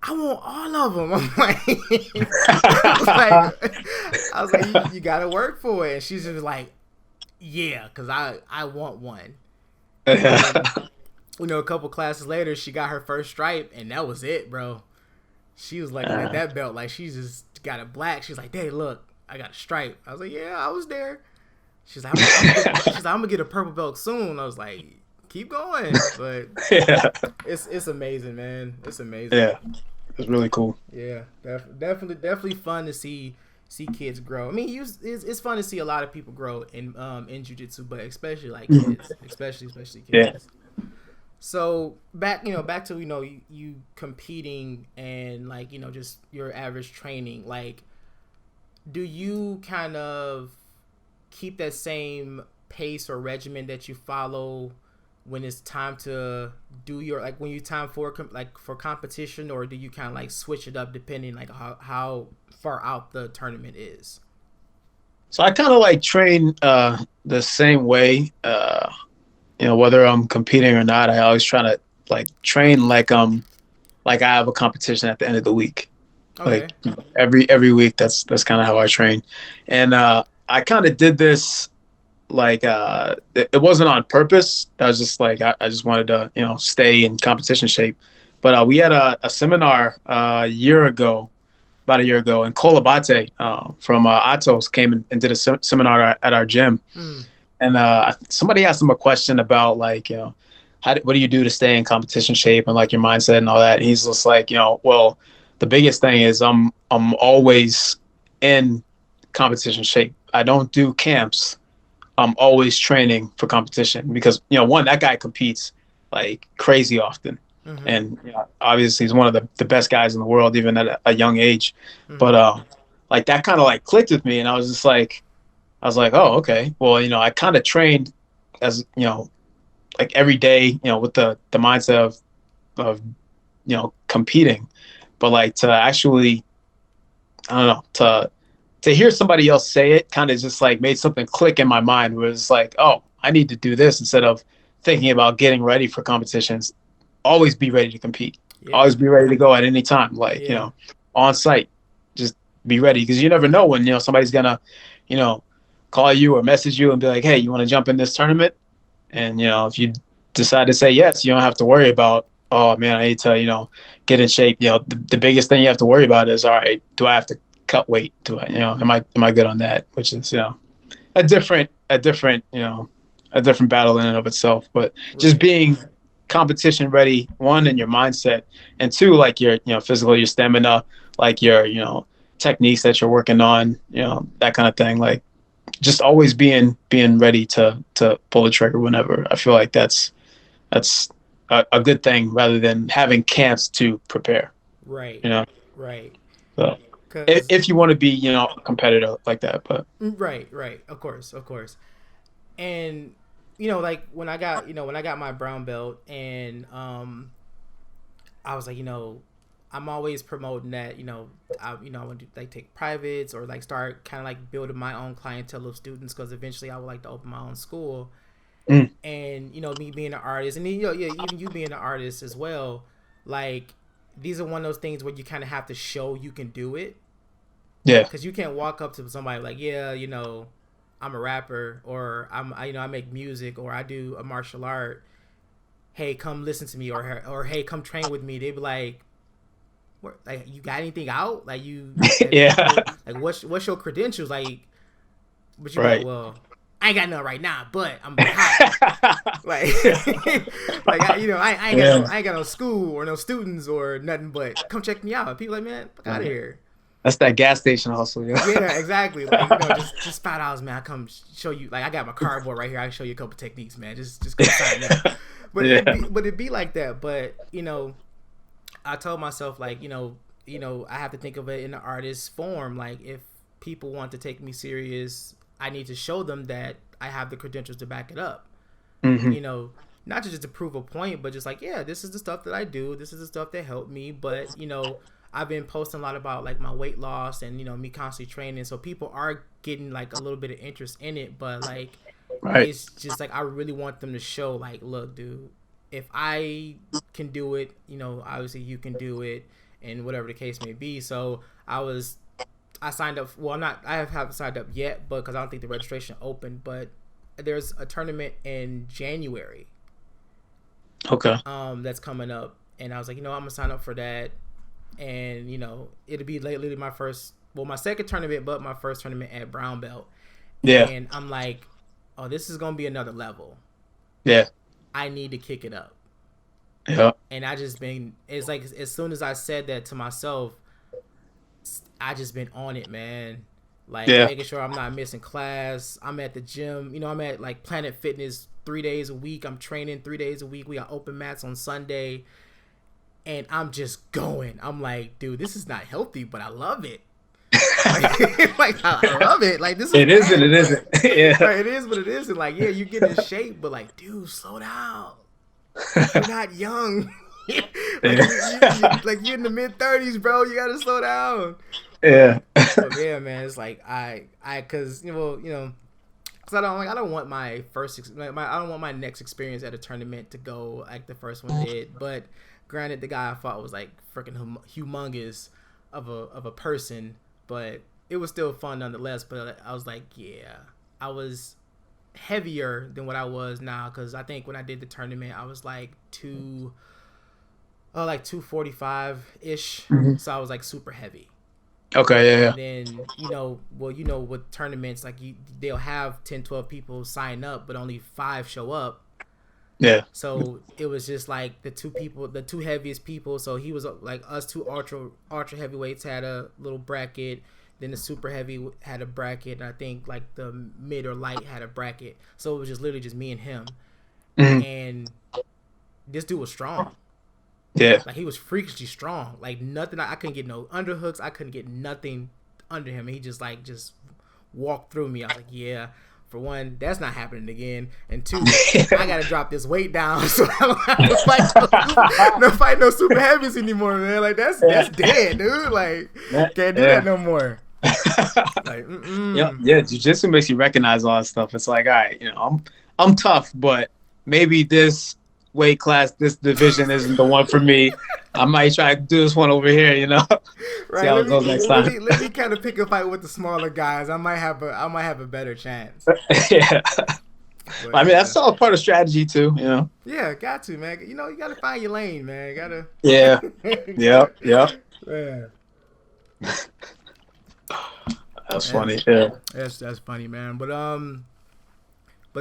Speaker 3: I want all of them. I'm like, I was like, you gotta work for it. And she's just like, yeah, because I want one. And, a couple classes later, she got her first stripe, and that was it, bro. She was looking at that belt like she just got it black. She's like, "Hey, look, I got a stripe." I was like, "Yeah, I was there." She's like, "I'm gonna get a purple belt soon." I was like, "Keep going," but it's amazing, man. It's amazing.
Speaker 2: Yeah, it's really cool.
Speaker 3: Yeah, definitely fun to see kids grow. I mean, it's fun to see a lot of people grow in jiu-jitsu, but especially like kids, especially kids.
Speaker 2: Yeah.
Speaker 3: So back to you competing and like just your average training. Like, do you kind of keep that same pace or regimen that you follow when it's time to do your when you time for competition, or do you kind of like switch it up depending like how far out the tournament is?
Speaker 2: So I kind of like train the same way. Whether I'm competing or not, I always try to like train like I have a competition at the end of the week.
Speaker 3: Okay.
Speaker 2: Like every week, that's kind of how I train. And I kind of did this like it wasn't on purpose. I was just like I just wanted to stay in competition shape. But we had a seminar about a year ago, and Kolabate from Atos came and did a seminar at our gym. And somebody asked him a question about like, what do you do to stay in competition shape and like your mindset and all that? And he's just like, well, the biggest thing is I'm always in competition shape. I don't do camps. I'm always training for competition because, one, that guy competes like crazy often. Mm-hmm. And obviously he's one of the best guys in the world, even at a young age. Mm-hmm. But like that kind of like clicked with me. And I was like, oh, okay. Well, I kind of trained as, like every day, with the mindset of competing, but like to actually, I don't know, to hear somebody else say it kind of just like made something click in my mind where it's like, oh, I need to do this instead of thinking about getting ready for competitions. Always be ready to compete. Yeah. Always be ready to go at any time. Like, on site, just be ready because you never know when, somebody's going to, call you or message you and be like, hey, you want to jump in this tournament? And, if you decide to say yes, you don't have to worry about, oh, man, I need to, get in shape. The biggest thing you have to worry about is, all right, do I have to cut weight? Do I, am I good on that? Which is, a different battle in and of itself. But just being competition ready, one, in your mindset, and two, like your, physical, your stamina, like your, techniques that you're working on, that kind of thing. Like, just always being ready to pull the trigger whenever. I feel like that's a good thing rather than having camps to prepare.
Speaker 3: Right. Right.
Speaker 2: So if you want to be, a competitor like that, but
Speaker 3: right. Of course. And like when I got my brown belt and I was like, I'm always promoting that, I want to like take privates or like start kind of like building my own clientele of students because eventually I would like to open my own school. And me being an artist, and even you being an artist as well, like these are one of those things where you kind of have to show you can do it.
Speaker 2: Yeah.
Speaker 3: Because you can't walk up to somebody like, I'm a rapper or I make music or I do a martial art. Hey, come listen to me or hey, come train with me. They'd be like, you got anything out? Like like what's your credentials? Like, but you're like, well, I ain't got none right now, but I'm hot. I ain't got no school or no students or nothing, but come check me out. People like, man, fuck out of here.
Speaker 2: That's that gas station hustle,
Speaker 3: Yeah, exactly. Like, just $5, man. I come show you. Like, I got my cardboard right here. I can show you a couple techniques, man. Just go sign up. But it'd be like that. But I told myself like, I have to think of it in the artist form. Like, if people want to take me serious, I need to show them that I have the credentials to back it up. Mm-hmm. Not just to prove a point, but just like, yeah, this is the stuff that I do. This is the stuff that helped me. But, I've been posting a lot about like my weight loss and me constantly training, so people are getting like a little bit of interest in it. But like,
Speaker 2: Right.
Speaker 3: it's just like I really want them to show like, look, dude, if I can do it, obviously you can do it, and whatever the case may be. So I signed up. Well, I haven't signed up yet, but because I don't think the registration opened. But there's a tournament in January.
Speaker 2: Okay.
Speaker 3: That's coming up, and I was like, I'm gonna sign up for that, and it'll be literally my second tournament, but my first tournament at brown belt.
Speaker 2: Yeah.
Speaker 3: And I'm like, oh, this is gonna be another level.
Speaker 2: Yeah.
Speaker 3: I need to kick it up.
Speaker 2: Yeah.
Speaker 3: And it's like as soon as I said that to myself, I just been on it, man. Like making sure I'm not missing class. I'm at the gym. I'm at like Planet Fitness 3 days a week. I'm training 3 days a week. We got open mats on Sunday. And I'm just going. I'm like, dude, this is not healthy, but I love it. like I love it. Like this is
Speaker 2: it is and it isn't. Yeah.
Speaker 3: Like, it is, but it isn't. Like, yeah, you get in shape, but like, dude, slow down. You're not young. Like you're in the mid-30s, bro. You gotta slow down.
Speaker 2: Yeah.
Speaker 3: But yeah, man, it's like because because I don't want my I don't want my next experience at a tournament to go like the first one did. But granted, the guy I fought was like freaking humongous of a person, but it was still fun nonetheless. But I was like, yeah, I was heavier than what I was now, because I think when I did the tournament I was like 245 ish.
Speaker 2: Mm-hmm.
Speaker 3: So I was like super heavy.
Speaker 2: Okay, yeah.
Speaker 3: And then with tournaments, like they'll have 10-12 people sign up, but only 5 show up.
Speaker 2: Yeah.
Speaker 3: So it was just like the two heaviest people. So he was like, us two ultra heavyweights had a little bracket. Then the super heavy had a bracket. And I think like the mid or light had a bracket. So it was just literally just me and him.
Speaker 2: Mm-hmm.
Speaker 3: And this dude was strong.
Speaker 2: Yeah.
Speaker 3: Like he was freakishly strong. Like nothing. I couldn't get no underhooks. I couldn't get nothing under him. And he just walked through me. I was like, yeah. For one, that's not happening again. And two, I gotta drop this weight down so I don't have to fight no super heavies anymore, man. Like that's dead, dude. Like can't do that no more. Like,
Speaker 2: yeah, jiu-jitsu makes you recognize all that stuff. It's like, all right, I'm tough, but maybe this weight class, this division isn't the one for me. I might try to do this one over here,
Speaker 3: Right.
Speaker 2: See how it goes next time.
Speaker 3: Let me kind of pick a fight with the smaller guys. I might have a better chance.
Speaker 2: Yeah.
Speaker 3: But,
Speaker 2: I mean, that's all part of strategy too,
Speaker 3: Yeah, got to, man. You gotta find your lane, man. You gotta.
Speaker 2: Yeah. Yep.
Speaker 3: Man.
Speaker 2: That's funny. Yeah.
Speaker 3: That's funny, man. But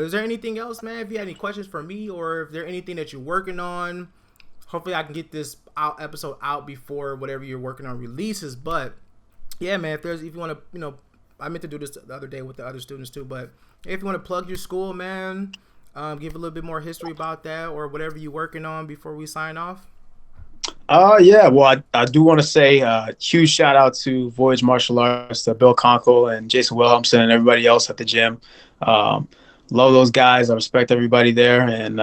Speaker 3: is there anything else, man? If you had any questions for me, or if there anything that you're working on, hopefully I can get this episode out before whatever you're working on releases. But yeah, man, if you want to, I meant to do this the other day with the other students too. But if you want to plug your school, man, give a little bit more history about that or whatever you're working on before we sign off.
Speaker 2: Yeah. Well, I do want to say huge shout out to Voyage Martial Arts, to Bill Conkle and Jason Wilhelmson and everybody else at the gym. Love those guys. I respect everybody there. And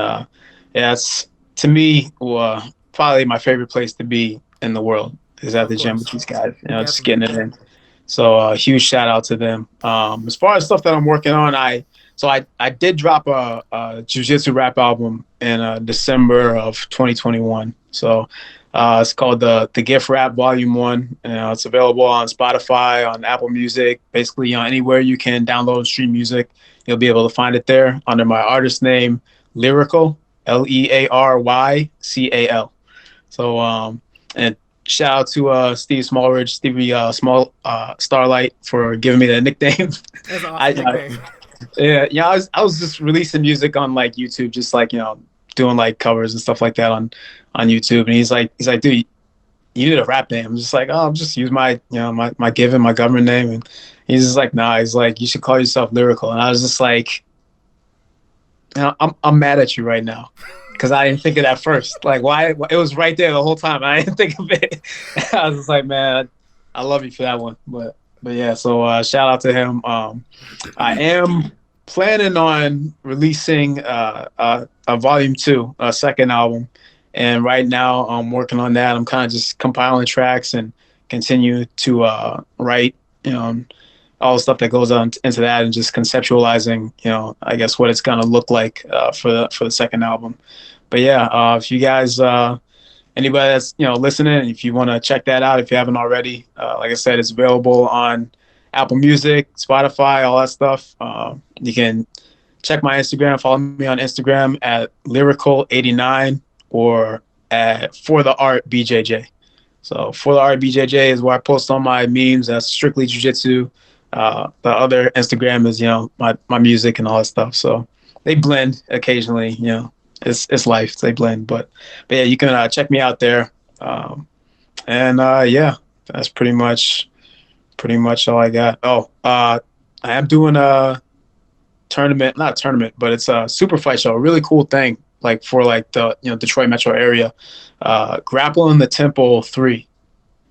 Speaker 2: it's, to me, probably my favorite place to be in the world is at the gym with these guys. Just getting it in. So huge shout out to them. As far as stuff that I'm working on, I did drop a jiu-jitsu rap album in December of 2021. So it's called the Gift Rap Volume 1. It's available on Spotify, on Apple Music, basically anywhere you can download and stream music. You'll be able to find it there under my artist name, Lyrical, Leyrycal. So and shout out to Stevie Starlight for giving me that nickname.
Speaker 3: That's an awesome nickname.
Speaker 2: Yeah, I was just releasing music on like YouTube, just like doing like covers and stuff like that on YouTube. And he's like, dude, you need a rap name. I'm just like, oh, I'm just use my my government name. And he's just like, nah. He's like, you should call yourself Lyrical. And I was just like, I'm mad at you right now. Because I didn't think of that first. Like, why? It was right there the whole time. I didn't think of it. I was just like, man, I love you for that one. But yeah, so shout out to him. I am planning on releasing a volume 2, a second album, And right now I'm working on that. I'm kind of just compiling tracks and continue to write, all the stuff that goes on into that, and just conceptualizing, I guess what it's gonna look like for the second album. But yeah, if you guys, anybody that's listening, if you want to check that out, if you haven't already, like I said, it's available on Apple Music, Spotify, all that stuff. You can check my Instagram, follow me on Instagram at lyrical89 or at for the art BJJ. So for the art BJJ is where I post all my memes. That's strictly jujitsu. The other Instagram is my music and all that stuff. So they blend occasionally. It's life. They blend, but yeah, you can check me out there. And yeah, that's pretty much all I got. Oh, I am doing a tournament, not a tournament, but it's a super fight show. A really cool thing, like for like the Detroit metro area. Grapple in the Temple 3.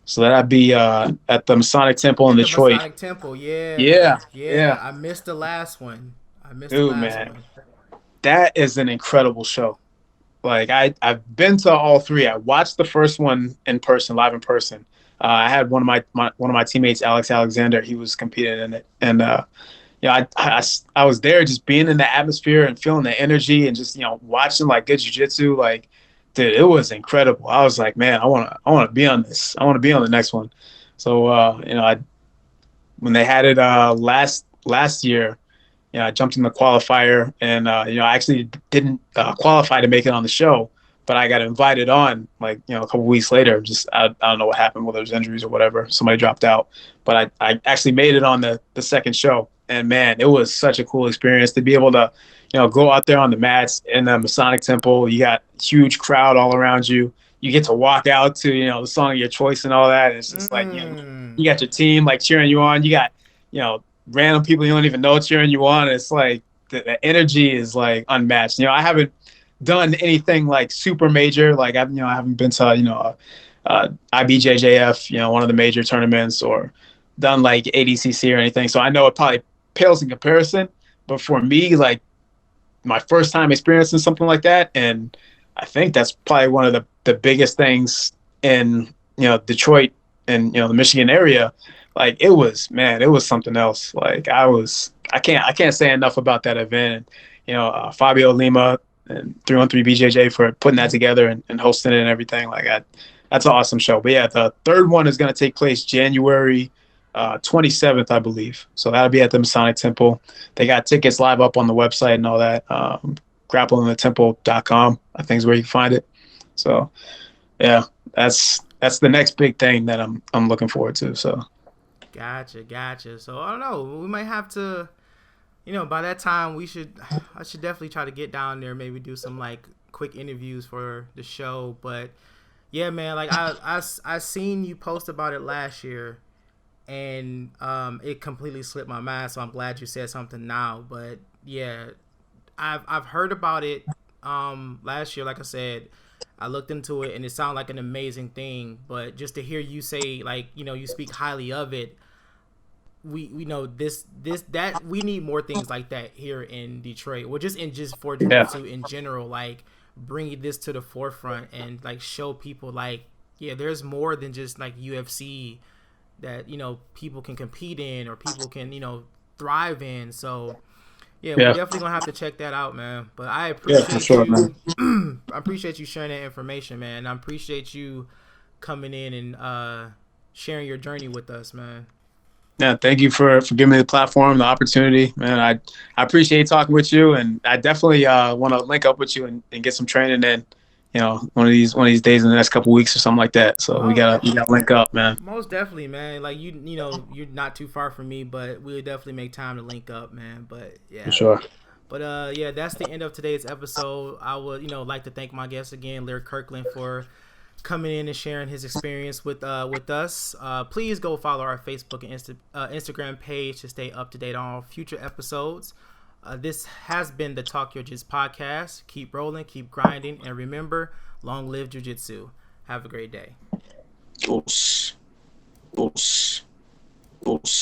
Speaker 2: So that'd be at the Masonic Temple in
Speaker 3: At the
Speaker 2: Detroit.
Speaker 3: Masonic Temple,
Speaker 2: Yeah.
Speaker 3: I missed the last one.
Speaker 2: Dude, man, that is an incredible show. Like I've been to all three. I watched the first one in person, live in person. I had one of my teammates, Alex Alexander. He was competing in it, and I was there just being in the atmosphere and feeling the energy and just watching like good jiu-jitsu. Like, dude, it was incredible. I was like, man, I want to be on this. I want to be on the next one. So when they had it last year, I jumped in the qualifier, and I actually didn't qualify to make it on the show, but I got invited on like a couple weeks later. Just I don't know what happened, whether it was injuries or whatever. Somebody dropped out, but I actually made it on the second show, and man, it was such a cool experience to be able to go out there on the mats in the Masonic Temple. You got a huge crowd all around you. You get to walk out to the song of your choice and all that. And it's just like you got your team like cheering you on. You got random people you don't even know cheering you on. It's like the energy is like unmatched. I haven't done anything like super major. Like I haven't been to IBJJF, one of the major tournaments, or done like ADCC or anything. So I know it probably pales in comparison. But for me, like my first time experiencing something like that, and I think that's probably one of the biggest things in Detroit and the Michigan area. Like it was something else. Like I can't say enough about that event. And Fabio Lima and 313 BJJ for putting that together and hosting it and everything. Like that's an awesome show. But yeah, the third one is going to take place January 27th, I believe. So that'll be at the Masonic Temple. They got tickets live up on the website and all that. Grappleinthetemple.com, I think is where you can find it. So yeah, that's the next big thing that I'm looking forward to. So
Speaker 3: gotcha. So I don't know. We might have to, by that time I should definitely try to get down there, maybe do some like quick interviews for the show. But yeah, man, like I seen you post about it last year, and it completely slipped my mind. So I'm glad you said something now. But yeah, I've heard about it last year. Like I said, I looked into it and it sounded like an amazing thing. But just to hear you say like you speak highly of it, we know that we need more things like that here in Detroit. Well, just for jiu-jitsu in general, like bringing this to the forefront and like show people like there's more than just like UFC that people can compete in or people can thrive in. So we're definitely gonna have to check that out, man. But I appreciate you. Man. I appreciate you sharing that information, man. I appreciate you coming in and sharing your journey with us, man.
Speaker 2: Yeah, thank you for giving me the platform, the opportunity, man. I appreciate talking with you, and I definitely want to link up with you and get some training in. One of these days in the next couple of weeks or something like that. So we gotta link up, man.
Speaker 3: Most definitely, man. Like you're not too far from me, but we'll definitely make time to link up, man. But yeah,
Speaker 2: for sure.
Speaker 3: But yeah, that's the end of today's episode. I would like to thank my guest again, Lear Kirkland, for coming in and sharing his experience with us. Please go follow our Facebook and Instagram page to stay up to date on future episodes. This has been the Talk Your Jits podcast. Keep rolling, keep grinding, and remember, long live jiu-jitsu. Have a great day.